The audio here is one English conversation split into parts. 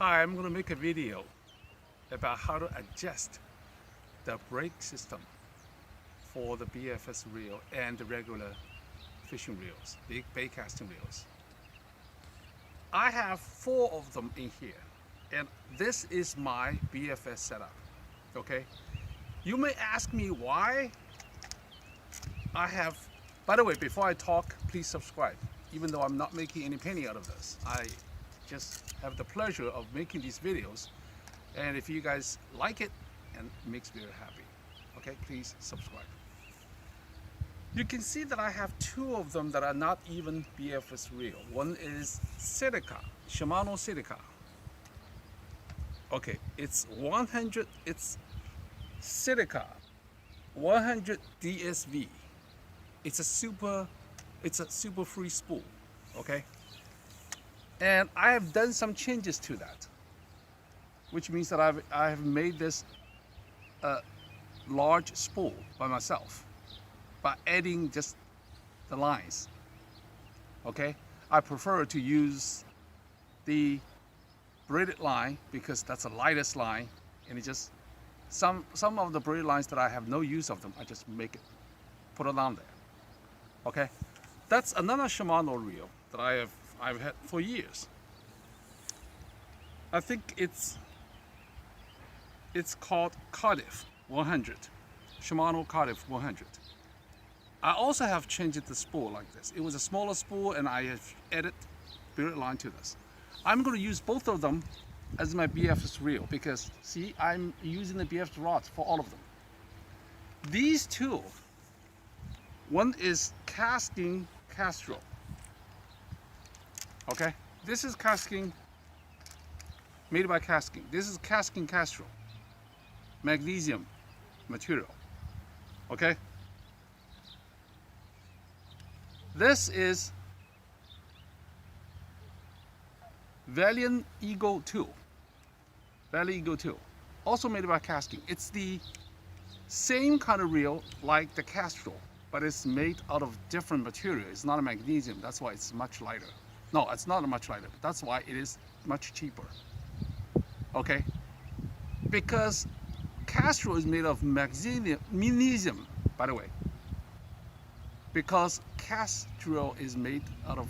Hi, I'm going to make a video about how to adjust the brake system for the BFS reel and the regular fishing reels, big baitcasting reels. I have 4 of them in here, and this is my BFS setup, okay? You may ask me why I have, by the way, before I talk, please subscribe. Even though I'm not making any penny out of this, I just have the pleasure of making these videos, and if you guys like it, and it makes me very happy, okay, please subscribe. You can see that I have 2 of them that are not even BFS reel. One is Silica, Shimano Silica. Okay, it's 100, it's Silica 100 DSV. It's a super free spool, okay? And I have done some changes to that, which means that I have made this a large spool by myself by adding just the lines, okay? I prefer to use the braided line because that's the lightest line, and it just, some of the braided lines that I have no use of them, I just put it on there, okay? That's another Shimano reel that I've had for years. I think it's called Cardiff 100, Shimano Cardiff 100. I also have changed the spool like this. It was a smaller spool, and I have added braided line to this. I'm going to use both of them as my BFS reel because, see, I'm using the BFS rods for all of them. These 2, one is casting Castro. Okay, this is casting made by casting. This is casting Castro, magnesium material. Okay, this is Valiant Eagle 2. Valiant Eagle 2, also made by casting. It's the same kind of reel like the Castro, but it's made out of different material. It's not a magnesium, that's why it's much lighter. No, it's not much lighter, but that's why it is much cheaper. Okay? Because Castro is made of magnesium, by the way. Because Castro is made out of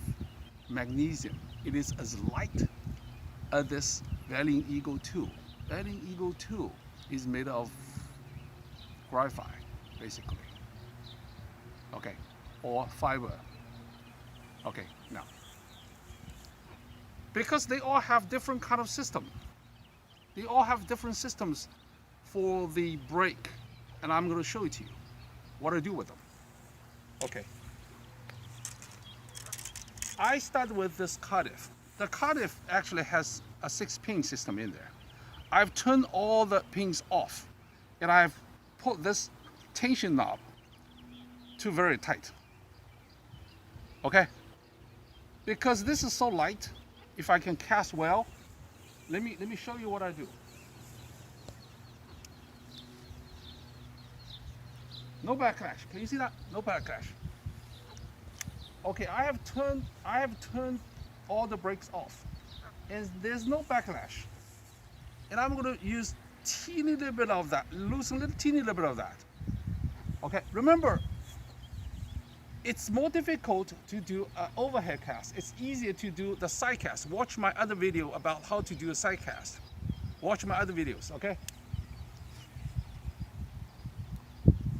magnesium, it is as light as this Valiant Eagle 2. Valiant Eagle 2 is made of graphite, basically. Okay, or fiber. Okay, now, because they all have different kind of system. They all have different systems for the brake, and I'm going to show it to you what I do with them. Okay, I start with this Cardiff. The Cardiff actually has a 6-pin system in there. I've turned all the pins off, and I've put this tension knob to very tight. Okay, because this is so light, if I can cast well, let me show you what I do. No backlash. Can you see that? No backlash. Okay, I have turned all the brakes off, and there's no backlash. And I'm going to use teeny little bit of that, loosen a teeny little bit of that. Okay, remember, it's more difficult to do an overhead cast. It's easier to do the side cast. Watch my other video about how to do a side cast. Watch my other videos, okay?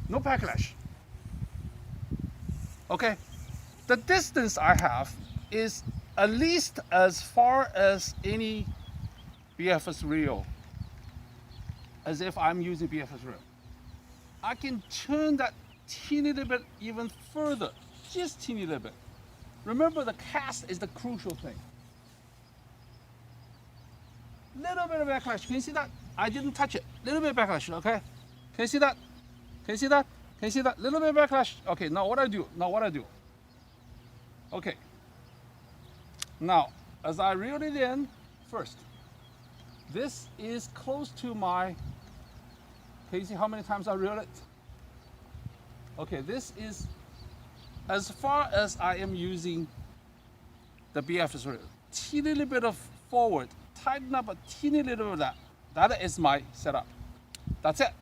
No backlash. Okay, the distance I have is at least as far as any BFS reel, as if I'm using BFS reel. I can turn that teeny little bit even further, just teeny little bit. Remember, the cast is the crucial thing. Little bit of backlash. Can you see that? I didn't touch it. Little bit of backlash. Okay. Can you see that? Can you see that? Can you see that? Little bit of backlash. Okay. Now what I do? Okay. Now, as I reel it in, first, this is close to my. Can you see how many times I reel it? Okay, this is as far as I am using the BFS reel. Teeny little bit of forward, tighten up a teeny little bit of that. That is my setup. That's it.